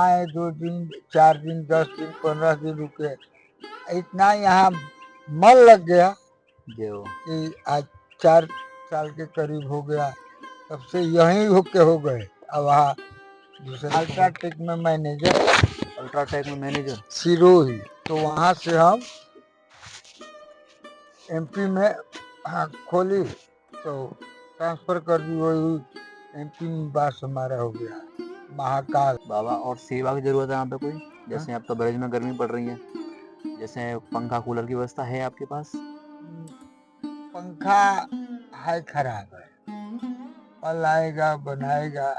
आए 2 दिन 4 दिन 10 दिन 15 दिन रुके, इतना यहाँ मन लग गया जो कि आज 4 साल के करीब हो गया, तब से यहीं होके हो गए। अब वहाँ दूसरे अल्ट्राटेक में मैनेजर, अल्ट्राटेक में मैनेजर सिरोही, तो वहाँ से हम एमपी में खोली तो ट्रांसफर कर दी, वही एमपी में बास हमारा हो गया महाकाल। बाबा और सेवा की जरूरत है यहाँ पे कोई? जैसे अब तो ब्रज में गर्मी पड़ रही है, जैसे पंखा कूलर की व्यवस्था है आपके पास? पंखा है खराब है, कल आएगा बनाएगा।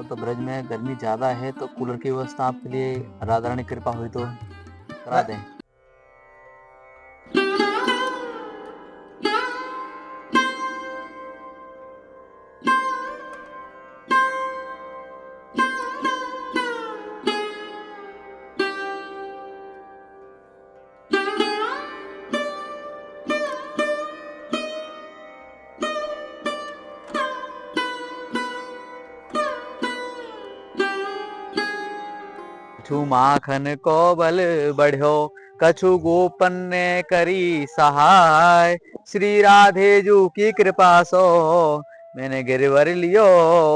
तो ब्रज में गर्मी ज्यादा है तो कूलर की व्यवस्था आपके लिए राधा रानी कृपा हुई तो करा दें। कछु माखन को बल बढ़ो, कछु गोपन ने करी सहाय, श्री राधे जू की कृपा सो मैंने गिरवर लियो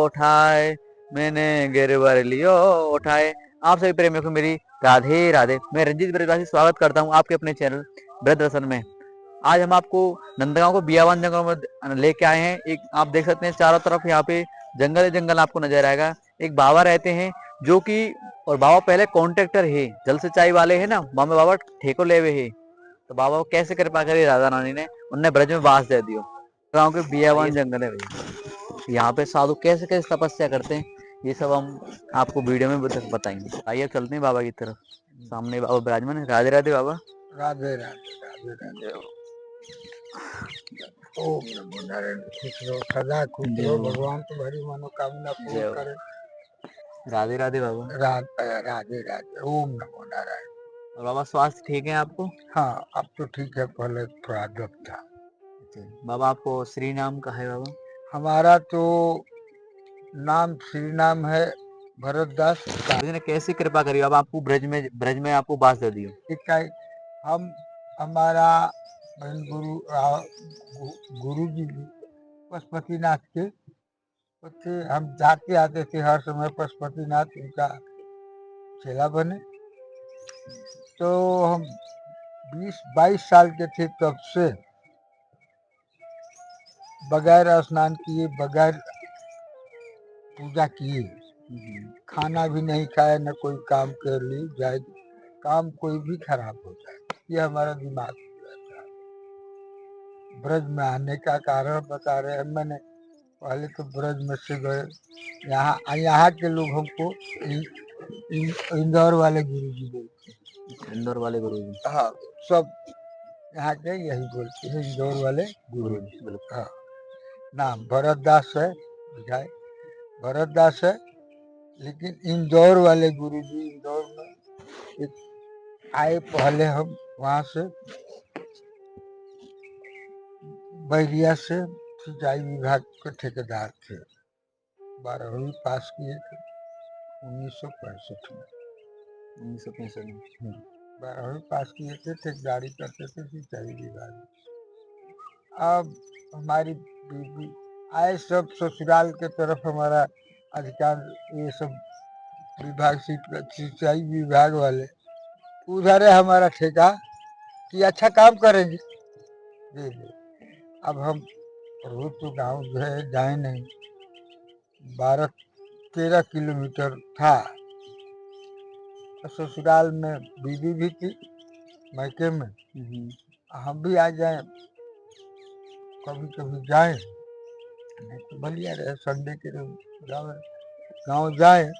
उठाए, मैंने गिरवर लियो उठाए। आप सभी प्रेमियों को मेरी राधे राधे। मैं रंजीत ब्रजवासी स्वागत करता हूं आपके अपने चैनल ब्रज दर्शन में। आज हम आपको नंदगांव को बियावान जंगल में लेके आए हैं। एक आप देख सकते हैं चारों तरफ यहाँ पे जंगल जंगल आपको नजर आएगा। एक बाबा रहते हैं जो कि, और बाबा पहले कॉन्ट्रैक्टर है, जल सिंचाई वाले है ना, मामे बाबा ठेको ले हुए है। तो बाबा को कैसे कृपा करी राधा रानी ने, उनने ब्रज में बास दे दियो। गाँव के बियावान जंगल है भैया। यहाँ पे साधु कैसे कैसे तपस्या करते हैं ये सब हम आपको वीडियो में बताएंगे। आइए चलते हैं बाबा की तरफ। सामने बाबा विराजमान है। राधे राधे बाबा। राधे राधे राधे राधे। ओम नमो नारायण। खुश रहो, सदा खुश रहो, भगवान तुम्हारी मनोकामना पूर्ण करे। राधे राधे बाबा। राधे राधे। ओम नमो नारायण। और बाबा स्वास्थ्य ठीक है आपको? हाँ अब तो ठीक है, पहले थोड़ा दब था। बाबा आपको श्री नाम का है बाबा? हमारा तो नाम श्री नाम है भरतदास। ने कैसी कृपा करी अब आपको ब्रज में आपको बास दे दियो? हम हमारा गुरु जी पशुपतिनाथ के थे, हम जाते आते थे हर समय। पशुपतिनाथ उनका चेला बने, तो हम 20-22 साल के थे तब से बगैर स्नान किए, बगैर पूजा किए, खाना भी नहीं खाए, न कोई काम कर ली जाए, काम कोई भी खराब हो जाए, ये हमारा दिमाग रहता है। ब्रज में आने का कारण बता रहे हैं। मैंने पहले तो ब्रज में से गए, यहाँ के लोग हमको इंदौर वाले गुरु जी बोलते। इंदौर वाले गुरु जी? हाँ, सब यहाँ के यही बोलते हैं, इंदौर वाले गुरु जी। हाँ, नाम भरतदास है, विधायक भरतदास है, लेकिन इंदौर वाले गुरु जी। इंदौर में एक आए, पहले हम वहाँ से बैरिया से सिंचाई विभाग के ठेकेदार थे। 12वीं पास किए थे 1965 में। 1965 में 12वीं पास किए थे, ठेकेदारी करते थे सिंचाई विभाग में। अब हमारी बीवी आए, सब ससुराल के तरफ हमारा अधिकार, ये सब विभाग सिंचाई विभाग वाले उधर है हमारा ठेका कि अच्छा काम करेंगे, दे दे। अब हम रोज तो गाँव जो है जाए नहीं, 12-13 किलोमीटर था। ससुराल में बीवी भी थी, मैके में हम भी आ जाए, कभी कभी जाए, नहीं तो बलिया रहे। संडे के गाँव जाए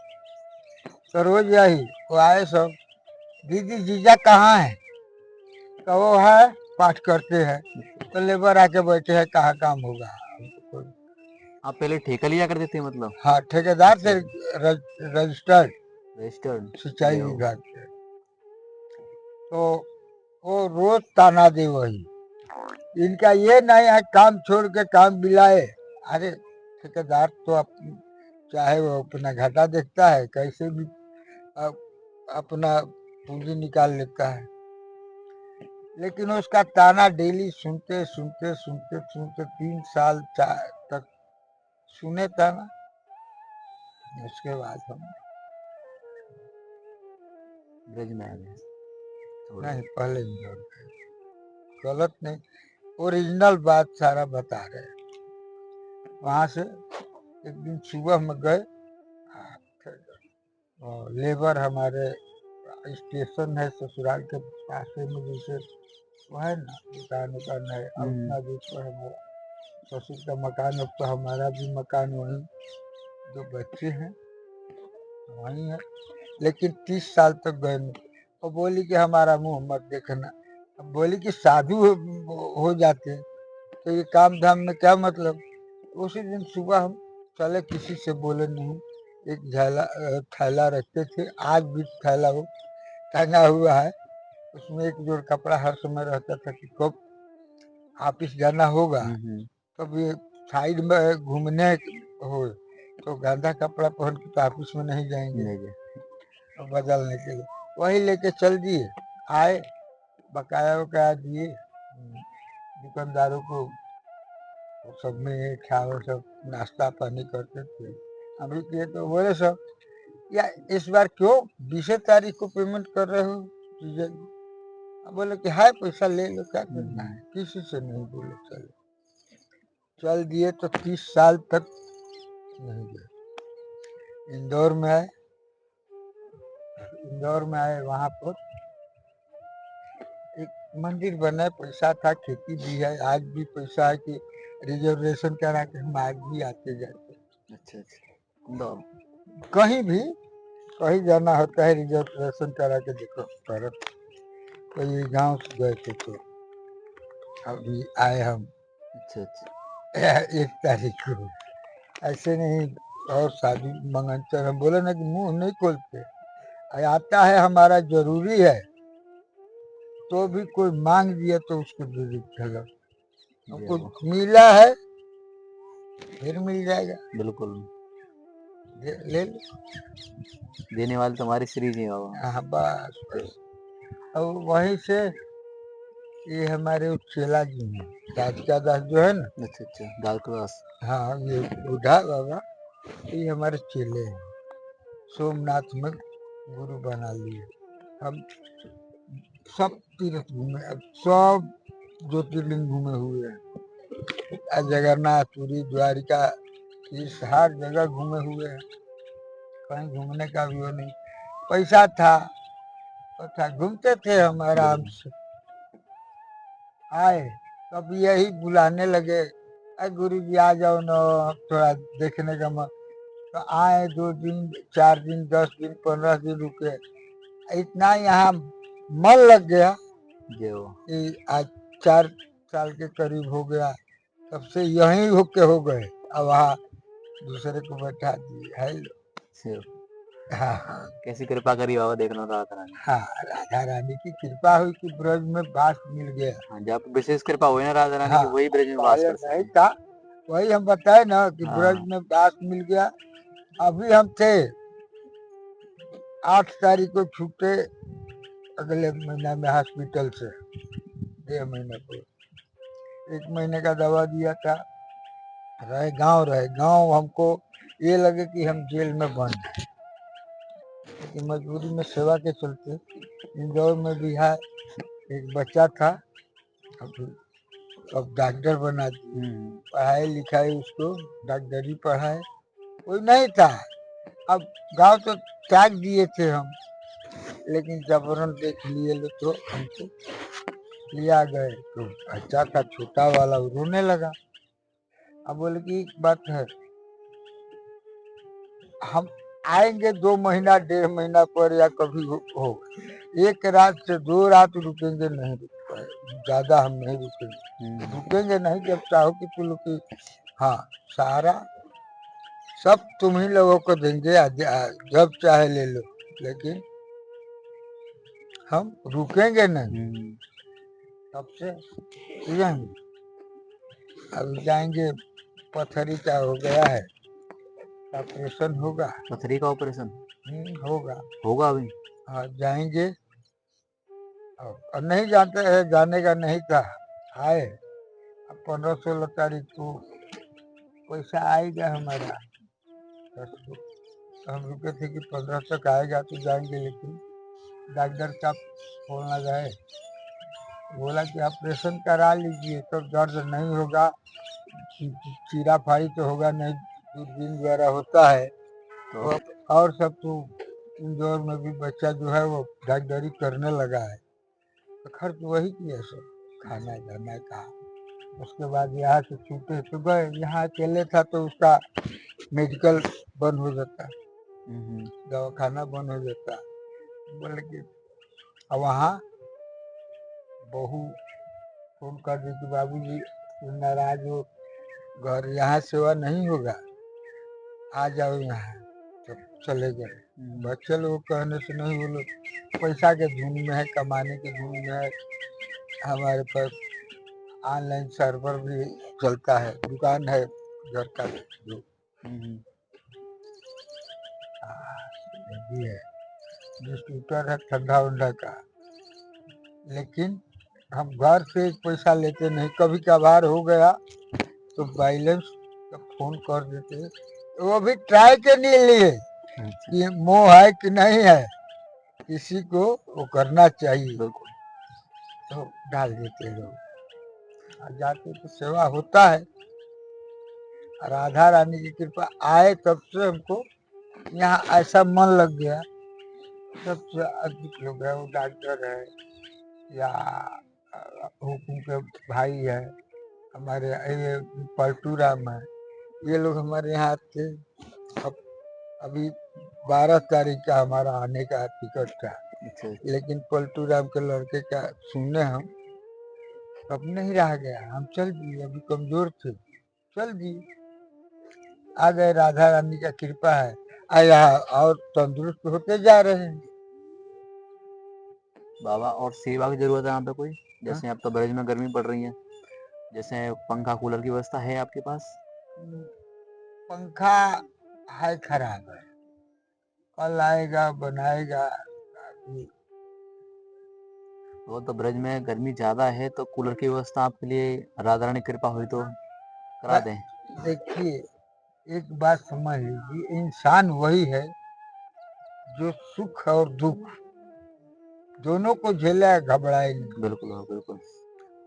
तो रोज यही वो आए सब, दीदी जीजा कहाँ है? तो वो है पाठ करते हैं, तो लेबर आके बैठे हैं, कहाँ काम होगा। आप पहले ठेका लिया करते थे मतलब? हाँ, ठेकेदार थे, रजिस्टर्ड सिंचाई विभाग के। तो वो रोज ताना दे वही, इनका ये नहीं है काम छोड़ के काम बिलाए। अरे ठेकेदार तो चाहे वो अपना घाटा देखता है, कैसे भी अपना पूंजी निकाल लेता है, लेकिन उसका ताना डेली सुनते सुनते सुनते सुनते 3 साल तक सुने ताना। उसके बाद हम ब्रज में आ गए। नहीं, पहले इंदौर गए, गलत नहीं, ओरिजिनल बात सारा बता रहे हैं। वहां से एक दिन सुबह में गए, और लेबर हमारे स्टेशन है ससुराल के पास में, जैसे वो है ना दुकान उकान है, और उतना दूर पर हमारा ससुर का मकान, अब तो हमारा भी मकान वहीं, 2 बच्चे हैं वहीं है, लेकिन 30 साल तक गए नहीं। और बोली कि हमारा मुंह मत देखना। अब बोली कि साधु हो जाते तो ये काम धाम में क्या मतलब। उसी दिन सुबह हम चले, किसी से बोले नहीं, एक थैला रखते थे, आज भी थैला वो टंगा हुआ है, उसमें एक जोड़ कपड़ा हर समय रहता था कि कब ऑफिस जाना होगा, कभी साइड में घूमने हो तो गंदा कपड़ा पहन के तो ऑफिस में नहीं जाएंगे, तो बदलने के लिए वही लेके चल दिए। आए, बकाया वकाया दिए दुकानदारों को, सब में खाओ, सब नाश्ता पानी करते थे, हम भी किए। तो बोले सब, या इस बार क्यों 20 तारीख को पेमेंट कर रहे हो जीजा जी? अब बोले कि हाय पैसा ले लो, क्या करना है, किसी से नहीं बोले, चलो चल दिए। तो 30 साल तक नहीं गए। इंदौर में आए, वहां पर एक मंदिर बना, पैसा था, खेती भी है, आज भी पैसा है कि रिजर्वेशन करा के हम आज भी आते जाते। अच्छा अच्छा, कहीं भी कहीं जाना होता है रिजर्वेशन करा के देखो तरफ। कोई गांव से गए थे तो अभी आए हम। अच्छा अच्छा, 1 तारीख को, ऐसे नहीं। और शादी मंगनचर हम बोले ना कि मुंह नहीं खोलते, आता है हमारा जरूरी है, तो भी कोई मांग दिया तो उसको दे दी, चलो हमको मिला है फिर मिल जाएगा, बिल्कुल, ले लो। देने वाले तुम्हारी श्री जी बाबा। हाँ बस बस। और वहीं से ये हमारे चेला जी हैं, राधिका दास जो है ना, अच्छा अच्छा, दास। हाँ ये बुढ़ा बाबा, ये हमारे चेले हैं, सोमनाथ में गुरु बना लिए। हम सब तीर्थ घूमे, अब सब ज्योतिर्लिंग घूमे हुए हैं, जगन्नाथ, पुरी, द्वारिका, इस हर जगह घूमे हुए हैं, कहीं घूमने का भी वो नहीं। पैसा था तो था, घूमते थे हम आराम से। आए तब यही बुलाने लगे, अरे गुरु जी आ जाओ ना, थोड़ा देखने का मन। तो आए, 2 दिन 4 दिन 10 दिन 15 दिन रुके, इतना यहाँ मन लग गया कि आज 4 साल के करीब हो गया, तब से यहीं होके हो गए। अब वहाँ दूसरे को बैठा दिए, है हाँ। कैसी कृपा करी बाबा, देखना राधा रानी। हाँ, राधा रानी की कृपा हुई कि ब्रज में वास मिल गया। हाँ, जब विशेष कृपा हुई ना राधा रानी हाँ, की, वही ब्रज में वास कर नहीं सके। था, वही हम बताए ना कि ब्रज हाँ। में वास मिल गया। अभी हम थे 8 तारीख को छूटे, अगले महीना में हॉस्पिटल से, 1.5 महीने को 1 महीने का दवा दिया था। रहे गांव हमको ये लगे कि हम जेल में बंद हैं, लेकिन मजबूरी में सेवा के चलते इंदौर में भी है। एक बच्चा था, अब डॉक्टर बना दिए, पढ़ाई लिखाई उसको डॉक्टरी पढ़ाए, कोई नहीं था। अब गांव तो त्याग दिए थे हम, लेकिन जबरन देख लिए लो तो हमको लिया गए। तो बच्चा था छोटा वाला, वो रोने लगा। अब बोले कि एक बात है, हम आएंगे 2 महीना 1.5 महीना पर, या कभी हो 1 रात से 2 रात रुकेंगे, नहीं रुक पाए, ज्यादा हम नहीं रुकेंगे। रुकेंगे नहीं, जब चाहो कि तुम लोग की, हाँ सारा सब तुम ही लोगों को देंगे, जब चाहे ले लो, लेकिन हम रुकेंगे नहीं। तब से जाएंगे, अब जाएंगे, पथरी का हो गया है, ऑपरेशन होगा। पथरी का ऑपरेशन होगा। होगा अभी? हाँ जाएंगे। और नहीं जानते हैं, जाने का नहीं था, आए। अब 15-16 तारीख को पैसा आएगा हमारा। हम रुके थे कि 15 तक आएगा तो जाएंगे, लेकिन डॉक्टर साहब बोलना गए, बोला कि ऑपरेशन करा लीजिए तो दर्द नहीं होगा, चीरा फाड़ी तो होगा नहीं, दूरबीन द्वारा होता है। तो और सब तो इंदौर में भी बच्चा जो है वो डॉक्टरी करने लगा है, तो खर्च वही किया सब, खाना जाना का। उसके बाद यहाँ से छूटे तो गए, यहाँ अकेले था तो उसका मेडिकल बंद हो जाता, दवाखाना बंद हो जाता। बोले कि अब वहाँ बहू फोन कर दी कि बाबूजी नाराज हो, घर यहाँ सेवा नहीं होगा, आ जाओ यहाँ। तो चले गए। बच्चे लोग कहने से नहीं, वो लोग पैसा के धुन में है, कमाने के धुन में है। हमारे पास ऑनलाइन सर्वर भी चलता है, दुकान है घर का जो भी है, डिस्ट्रीब्यूटर है ठंडा उंडा का। लेकिन हम घर से पैसा लेते नहीं, कभी कभार हो गया तो बैलेंस का फोन कर देते, वो भी ट्राई के लिए कि मोह है कि नहीं है, किसी को वो करना चाहिए तो डाल देते लोग। जाते तो सेवा होता है। राधा रानी की कृपा आए तब से हमको यहाँ ऐसा मन लग गया। सबसे अधिक लोग है, वो डॉक्टर है या हुकुम के भाई है, हमारे ये पलटू राम है, ये लोग हमारे यहाँ थे। अब अभी 12 तारीख का हमारा आने का टिकट था, लेकिन पलटू राम के लड़के का सुनने हम, अब नहीं रह गया, हम चल दिए, अभी कमजोर थे, चल दिए, आ गए। राधा रानी का कृपा है, आया और तंदुरुस्त होते जा रहे हैं बाबा। और सेवा की जरूरत है यहाँ पे कोई? जैसे अब तो ब्रज में गर्मी पड़ रही है, जैसे पंखा कूलर की व्यवस्था है आपके पास? पंखा है खराब है, कल आएगा बनाएगा। वो तो ब्रज में गर्मी ज्यादा है, तो कूलर की व्यवस्था आपके लिए राधा रानी कृपा हुई तो करा दें। देखिए एक बात समझ लीजिए, इंसान वही है जो सुख और दुख दोनों को झेले, घबराए नहीं। बिल्कुल बिल्कुल।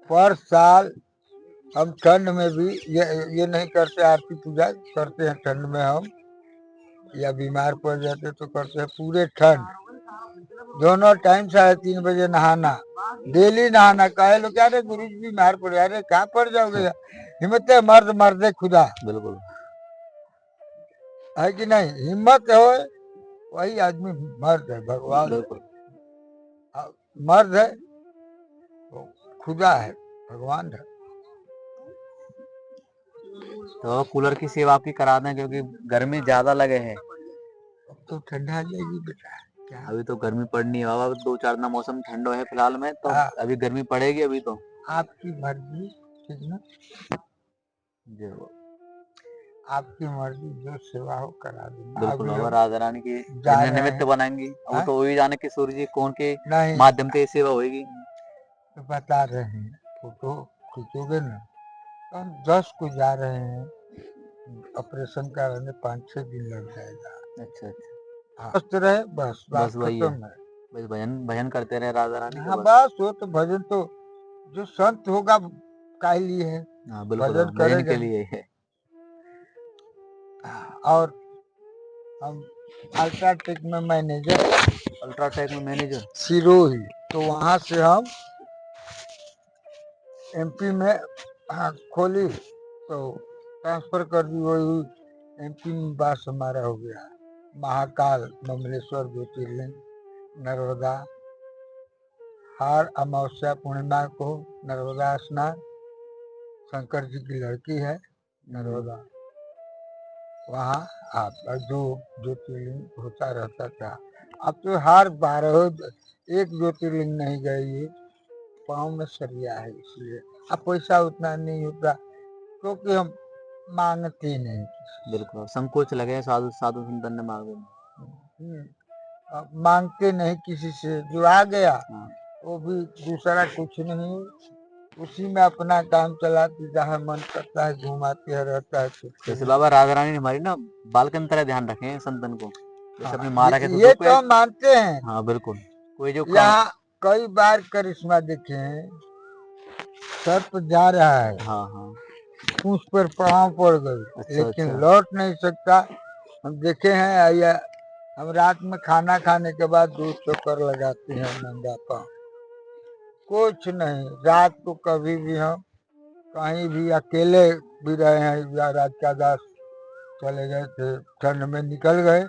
पर साल हम ठंड में भी ये नहीं करते, आरती पूजा करते हैं ठंड में हम, या बीमार पड़ जाते तो करते हैं पूरे ठंड, दोनों टाइम 3:30 बजे नहाना, डेली नहाना। कहे लोग क्या रे गुरु जी बीमार पड़े, अरे कहाँ पड़ जाओगे, हिम्मत है, मर्द मर्दे खुदा। बिल्कुल है कि नहीं, हिम्मत हो वही आदमी मर्द है, भगवान बिल्कुल। मर्द है, खुदा है, भगवान है। तो कूलर की सेवा आपकी करा दें, क्योंकि गर्मी ज्यादा लगे है। अब तो ठंडा आ जाएगी बेटा, क्या अभी तो गर्मी पड़नी है बाबा, 2-4 दिन मौसम ठंडा है फिलहाल में, तो अभी गर्मी पड़ेगी अभी तो। आपकी मर्जी, ठीक ना, जी आपकी मर्जी, जो सेवा हो करा देना। बिल्कुल बाबा, राधा रानी की जा रहे निमित्त हैं, बनाएंगी, वो तो वही जाने कि सूर्य जी कौन के नहीं माध्यम से ये सेवा होगी। तो बता रहे हैं, फोटो खींचोगे ना, तो हम 10 को जा रहे हैं, ऑपरेशन कराने 5-6 दिन लग जाएगा। अच्छा अच्छा। हाँ, स्वस्थ रहे बस, बात बस वही है, खत्म है। बस भजन भजन करते रहे राधा रानी का हाँ बस। बस, वो तो भजन तो जो संत होगा काहे लिए है, हाँ बिल्कुल, भजन भजन करेगा। के लिए है। और हम अल्ट्राटेक में मैनेजर, अल्ट्राटेक में मैनेजर सिरोही, तो वहाँ से हम एमपी में खोली तो ट्रांसफर कर दी, वही एमपी में बास हमारा हो गया। महाकाल ममलेश्वर ज्योतिर्लिंग नर्मदा, हर अमावस्या पूर्णिमा को नर्मदा स्नान, शंकर जी की लड़की है नर्मदा, वहाँ आप जो ज्योतिर्लिंग होता रहता था। अब तो हर 12 एक ज्योतिर्लिंग नहीं गए, ये पाँव में सरिया है, इसलिए अब पैसा उतना नहीं होता, क्योंकि हम मांगते नहीं। बिल्कुल संकोच लगे साधु साधु संतन ने मांगे। मांगते नहीं किसी से, जो आ गया हाँ, वो भी दूसरा कुछ नहीं, उसी में अपना काम चलाते, जहाँ मन करता है घुमाते रहता है। जैसे बाबा राधा रानी ने हमारी ना बालकन तरह ध्यान रखे हैं संतन को, जैसे अपनी माँ रखे तो ये दुख तो है। हम मानते हैं। हाँ बिल्कुल, कोई जो काम। यहाँ कई बार करिश्मा देखे हैं, सर्प जा रहा है, हाँ हाँ, पूछ पर पाँव पड़ गई, अच्छा लेकिन अच्छा, लौट नहीं सकता। हम देखे हैं, या हम रात में खाना खाने के बाद 2 चक्कर लगाते हैं नंगा पाँव, कुछ नहीं। रात को कभी भी हम कहीं भी अकेले भी रहे हैं, या राजा दास चले गए थे, ठंड में निकल गए,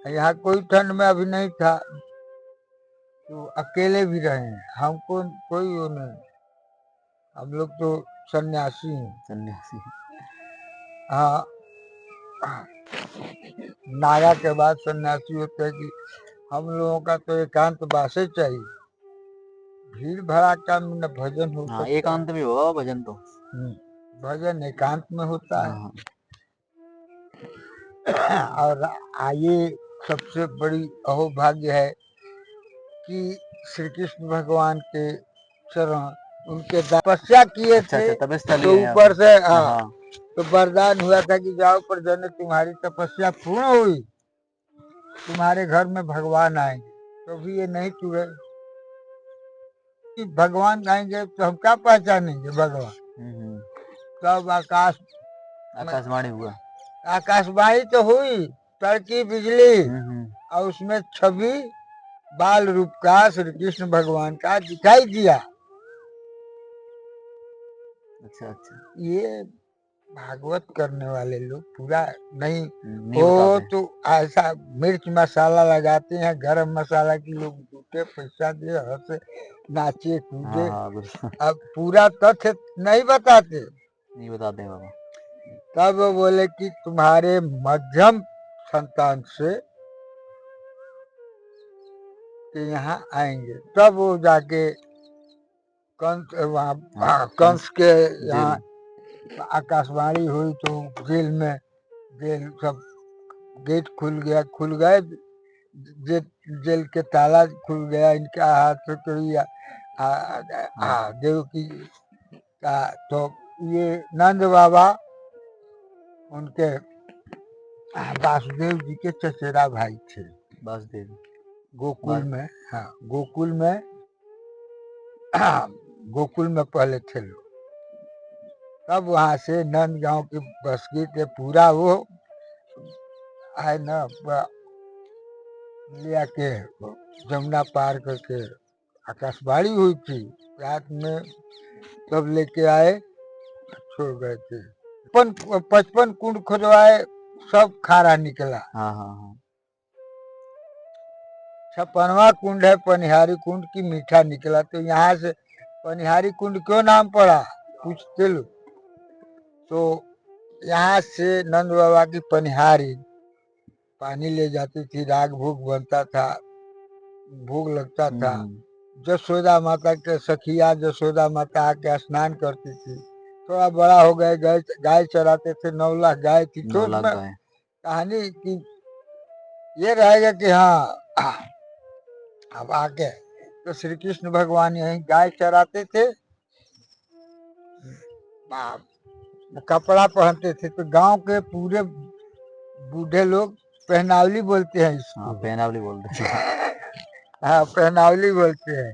यहाँ कोई ठंड में अभी नहीं था, तो अकेले भी रहे हैं, हमको कोई वो नहीं। हम लोग तो सन्यासी हैं। सन्यासी। हाँ, नागा के बाद सन्यासी होते हैं कि हम लोगों का तो एकांत वास चाहिए, भीड़ भड़ाका में न भजन हो हाँ, सकता है। एकांत में होगा भजन तो। भजन एकांत में होता है। हाँ, और ये सबसे बड़ी अहोभाग्य है कि श्री कृष्ण भगवान के चरण, उनके तपस्या किए अच्छा थे, अच्छा, तपस्थली तो है यहाँ ऊपर पे। से हाँ, तो वरदान हुआ था कि जाओ प्रजन, तुम्हारी तपस्या पूर्ण हुई, तुम्हारे घर में भगवान आएंगे। तो भी ये नहीं चुके कि भगवान आएंगे तो हम क्या पहचानेंगे भगवान। तब आकाशवाणी हुआ। आकाशवाणी तो हुई, तड़की बिजली, और उसमें छवि बाल रूप का श्री कृष्ण भगवान का दिखाई दिया। अच्छा अच्छा, ये भागवत करने वाले लोग पूरा नहीं नहीं हो बताते। तो ऐसा मिर्च मसाला लगाते हैं, गरम मसाला की लोग झूठे पैसा दे, हंसे, नाचे कूदे। हाँ बिल्कुल, अब पूरा तथ्य नहीं बताते। नहीं बताते हैं बाबा। तब वो बोले कि तुम्हारे मध्यम संतान से कि यहाँ आएंगे, तब वो जाके कंस वहाँ कंस के यहाँ आकाशवाणी हुई, तो जेल में, जेल सब गेट खुल गए, जेल के ताला खुल गया, इनका हाथ पकड़िया देवकी का। तो ये नंद बाबा उनके वासुदेव जी के चचेरा भाई थे। वासुदेव गोकुल में, हाँ गोकुल में, गोकुल में पहले थे लोग। तब वहाँ से नंद गांव की बस गई थे, पूरा वो है ना, लिया के जमुना पार करके आकाशवाणी हुई थी रात में, तब लेके आए, छोड़ गए थे। 55 कुंड खुदवाए, सब खारा निकला। हाँ हाँ हाँ, 56वां कुंड है पनिहारी कुंड की, मीठा निकला। तो यहाँ से पनिहारी कुंड क्यों नाम पड़ा, पूछते लोग। तो यहाँ से नंद बाबा की पनिहारी पानी ले जाती थी, राग भोग बनता था, भोग लगता था। जसोदा माता के सखिया जसोदा माता आके स्नान करती थी। थोड़ा बड़ा हो गए, गाय चराते थे, 9 लाख गाय थी। तो 9 लाख उसमें गाय। कहानी की ये रहेगा कि हाँ, अब आके तो श्री कृष्ण भगवान यही गाय चराते थे, कपड़ा पहनते थे। तो गांव के पूरे बूढ़े लोग पहनावली बोलते हैं इसको। हाँ, पहनावली बोलते हैं। हाँ, पहनावली बोलते हैं।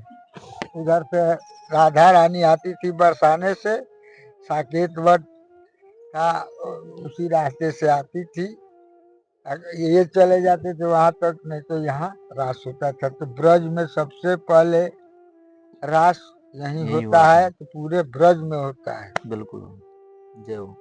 उधर से राधा रानी आती थी बरसाने से, साकेत वट का उसी रास्ते से आती थी। ये चले जाते थे वहां तक, नहीं तो यहाँ रास होता था। तो ब्रज में सबसे पहले रास यही यही होता हुआ था। है, तो पूरे ब्रज में होता है। बिल्कुल, जय हो।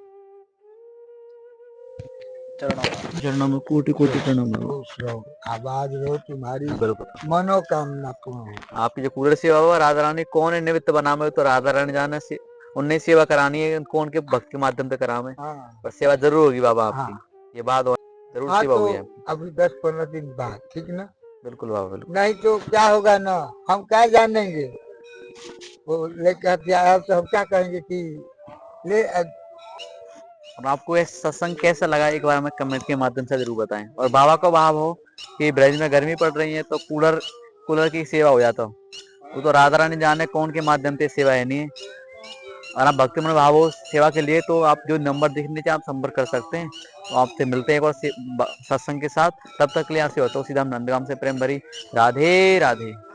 चरणों में कोटि कोटि प्रणाम। खुश रहो, आबाद रहो, तुम्हारी बिल्कुल, मनोकामना पूर्ण हो। आपकी जो पूरे सेवा हुआ राधा रानी कौन है निमित्त बना में, तो राधा रानी जाने से उनने सेवा करानी है, कौन के भक्त के माध्यम से करा में, हाँ पर सेवा जरूर होगी बाबा हाँ आपकी, ये बात और जरूर हाँ, सेवा तो हुई आपकी। अभी 10-15 दिन बाद, ठीक ना। बिल्कुल बाबा बिल्कुल। नहीं तो क्या होगा ना, हम क्या जानेंगे। वो लेकर हथियार तो हम क्या कहेंगे कि ले और आपको ये सत्संग कैसा लगा एक बार हमें कमेंट के माध्यम से जरूर बताएं। और बाबा को भाव हो कि ब्रज में गर्मी पड़ रही है तो कूलर कूलर की सेवा हो जाता हो, वो तो राधा रानी जाने कौन के माध्यम से सेवा है नहीं। और आप भक्ति मन भाव हो सेवा के लिए तो आप जो नंबर दिख नीचे आप संपर्क कर सकते हैं। तो आपसे मिलते हैं एक और सत्संग के साथ। तब तक के लिए आपसे होता हूँ सीधा नंदगाम से प्रेम भरी राधे राधे।